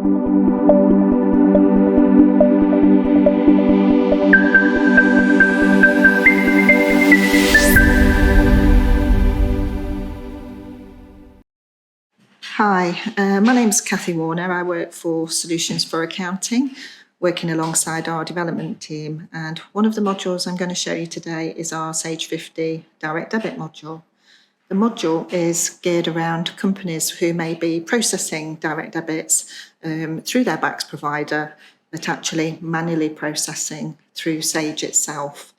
Hi, my name's Cathy Warner. I work for Solutions for Accounting, working alongside our development team. And one of the modules I'm going to show you today is our Sage 50 Direct Debit module. The module is geared around companies who may be processing direct debits through their BACS provider, but actually manually processing through Sage itself.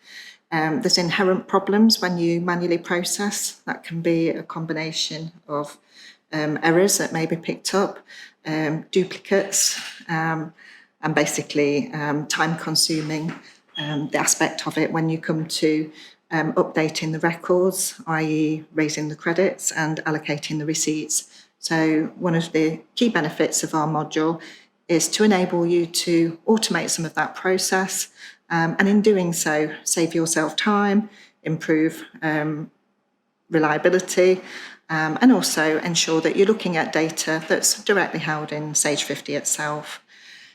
There's inherent problems when you manually process. That can be a combination of errors that may be picked up, duplicates, and basically time-consuming the aspect of it when you come to updating the records, i.e. raising the credits and allocating the receipts. So one of the key benefits of our module is to enable you to automate some of that process, and in doing so, save yourself time, improve reliability, and also ensure that you're looking at data that's directly held in Sage 50 itself.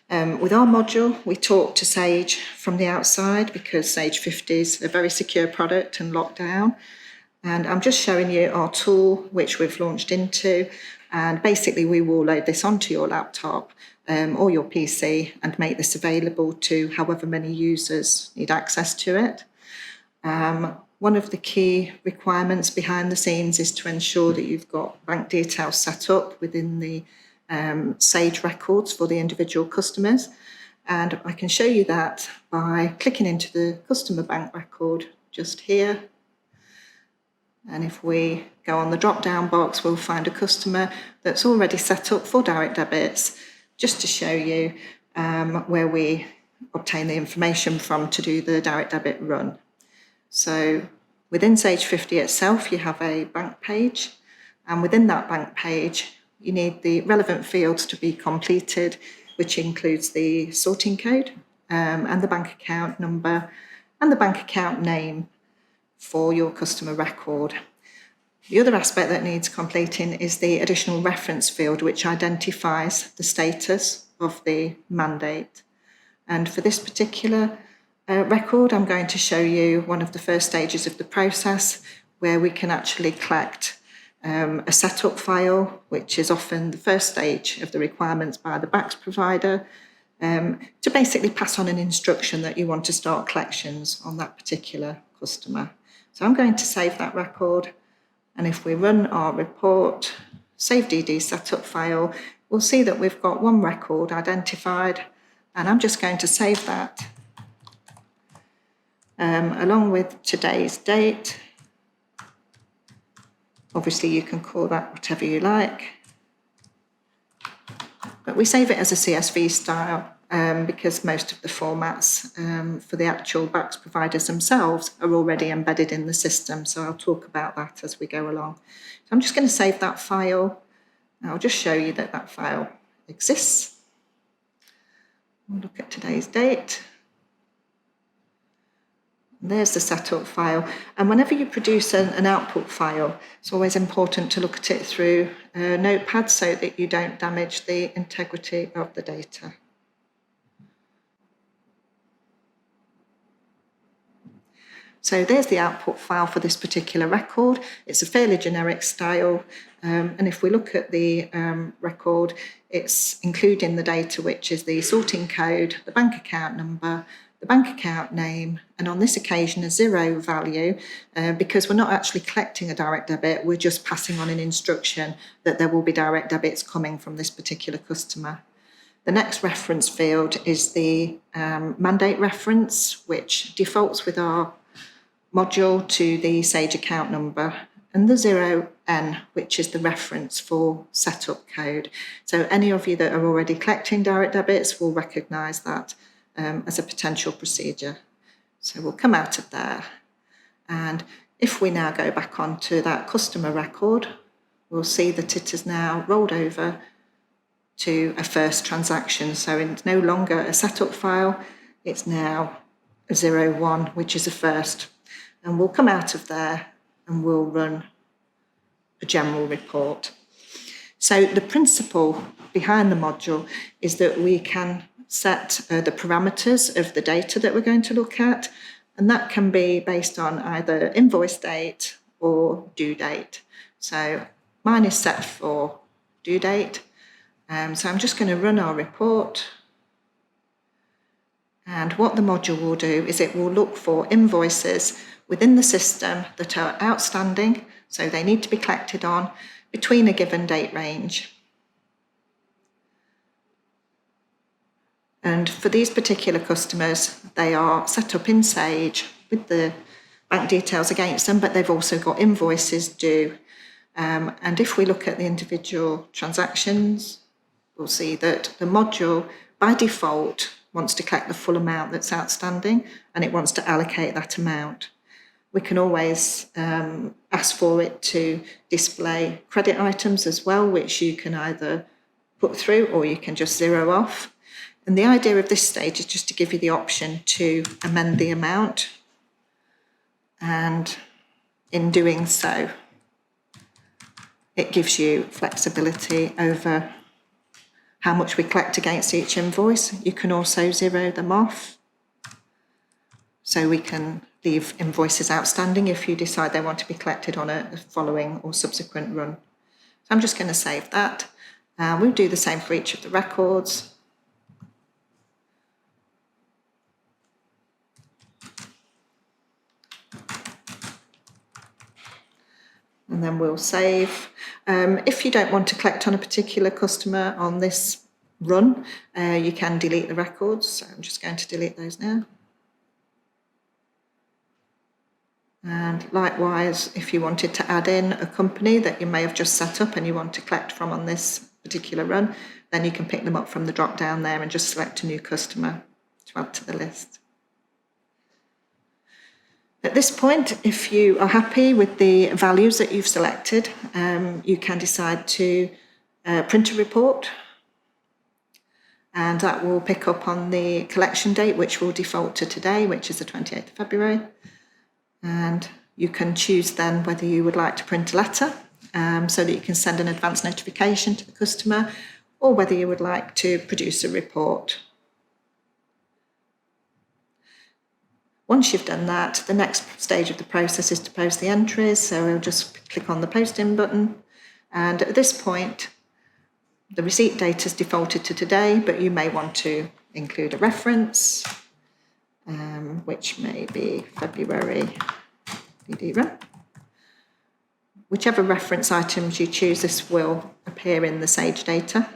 With our module, we talk to Sage from the outside because Sage 50 is a very secure product and locked down. And I'm just showing you our tool, which we've launched into. And basically, we will load this onto your laptop or your PC and make this available to however many users need access to it. One of the key requirements behind the scenes is to ensure that you've got bank details set up within the Sage records for the individual customers. And I can show you that by clicking into the customer bank record just here. And if we go on the drop-down box, we'll find a customer that's already set up for direct debits, just to show you where we obtain the information from to do the direct debit run. So within Sage 50 itself, you have a bank page, and within that bank page, you need the relevant fields to be completed, which includes the sorting code and the bank account number and the bank account name for your customer record. The other aspect that needs completing is the additional reference field, which identifies the status of the mandate. And for this particular record, I'm going to show you one of the first stages of the process where we can actually collect a setup file, which is often the first stage of the requirements by the BACS provider, to basically pass on an instruction that you want to start collections on that particular customer. So I'm going to save that record, and if we run our report, save DD setup file, we'll see that we've got one record identified, and I'm just going to save that along with today's date. Obviously, you can call that whatever you like, but we save it as a CSV style because most of the formats for the actual BACS providers themselves are already embedded in the system. So I'll talk about that as we go along. So I'm just going to save that file. I'll just show you that that file exists. We'll look at today's date. There's the setup file, and whenever you produce an output file, it's always important to look at it through a notepad so that you don't damage the integrity of the data. So there's the output file for this particular record. It's a fairly generic style, and if we look at the record, it's including the data, which is the sorting code, the bank account number, the bank account name, and on this occasion a 0 value because we're not actually collecting a direct debit, we're just passing on an instruction that there will be direct debits coming from this particular customer. The next reference field is the mandate reference, which defaults with our module to the Sage account number, and the 0N, which is the reference for setup code. So any of you that are already collecting direct debits will recognise that as a potential procedure. So we'll come out of there. And if we now go back onto that customer record, we'll see that it has now rolled over to a first transaction. So it's no longer a setup file, it's now a 01, which is a first. And we'll come out of there and we'll run a general report. So the principle behind the module is that we can set the parameters of the data that we're going to look at, and that can be based on either invoice date or due date. So mine is set for due date. So I'm just going to run our report. And what the module will do is it will look for invoices within the system that are outstanding, so they need to be collected on between a given date range. And for these particular customers, they are set up in Sage with the bank details against them, but they've also got invoices due. And if we look at the individual transactions, we'll see that the module, by default, wants to collect the full amount that's outstanding, and it wants to allocate that amount. We can always ask for it to display credit items as well, which you can either put through or you can just zero off. And the idea of this stage is just to give you the option to amend the amount. And in doing so, it gives you flexibility over how much we collect against each invoice. You can also zero them off. So we can leave invoices outstanding if you decide they want to be collected on a following or subsequent run. So I'm just going to save that. We'll do the same for each of the records. And then we'll save. If you don't want to collect on a particular customer on this run, you can delete the records. So I'm just going to delete those now. And likewise, if you wanted to add in a company that you may have just set up and you want to collect from on this particular run, then you can pick them up from the drop down there and just select a new customer to add to the list. At this point, if you are happy with the values that you've selected, you can decide to print a report, and that will pick up on the collection date, which will default to today, which is the 28th of February. And you can choose then whether you would like to print a letter so that you can send an advance notification to the customer, or whether you would like to produce a report. Once you've done that, the next stage of the process is to post the entries. So we'll just click on the posting button. And at this point, the receipt date is defaulted to today, but you may want to include a reference, which may be February DD run. Whichever reference items you choose, this will appear in the Sage data.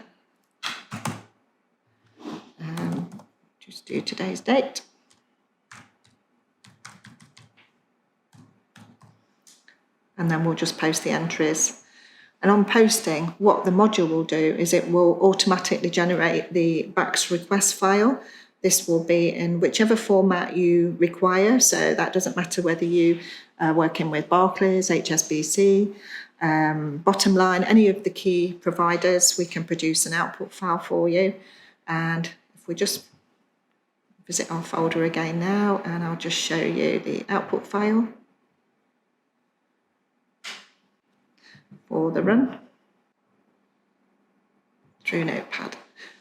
Just do today's date. And then we'll just post the entries. And on posting, what the module will do is it will automatically generate the BACS request file. This will be in whichever format you require. So that doesn't matter whether you are working with Barclays, HSBC, bottom line, any of the key providers, we can produce an output file for you. And if we just visit our folder again now, and I'll just show you the output file for the run through Notepad.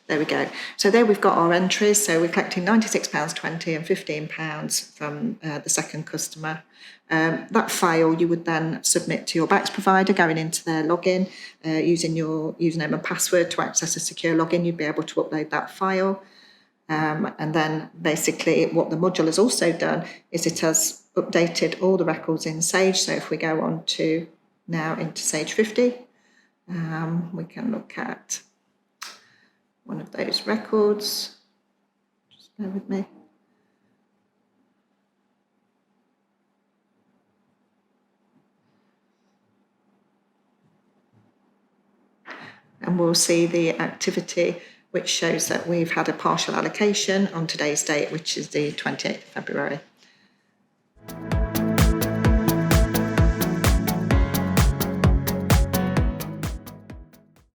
There we go. So there we've got our entries. So we're collecting £96.20 and £15 from the second customer. That file you would then submit to your BACS provider going into their login, using your username and password to access a secure login. You'd be able to upload that file. And then basically what the module has also done is it has updated all the records in Sage. So if we go on to now into Sage 50, we can look at one of those records. Just bear with me. And we'll see the activity which shows that we've had a partial allocation on today's date, which is the 28th of February.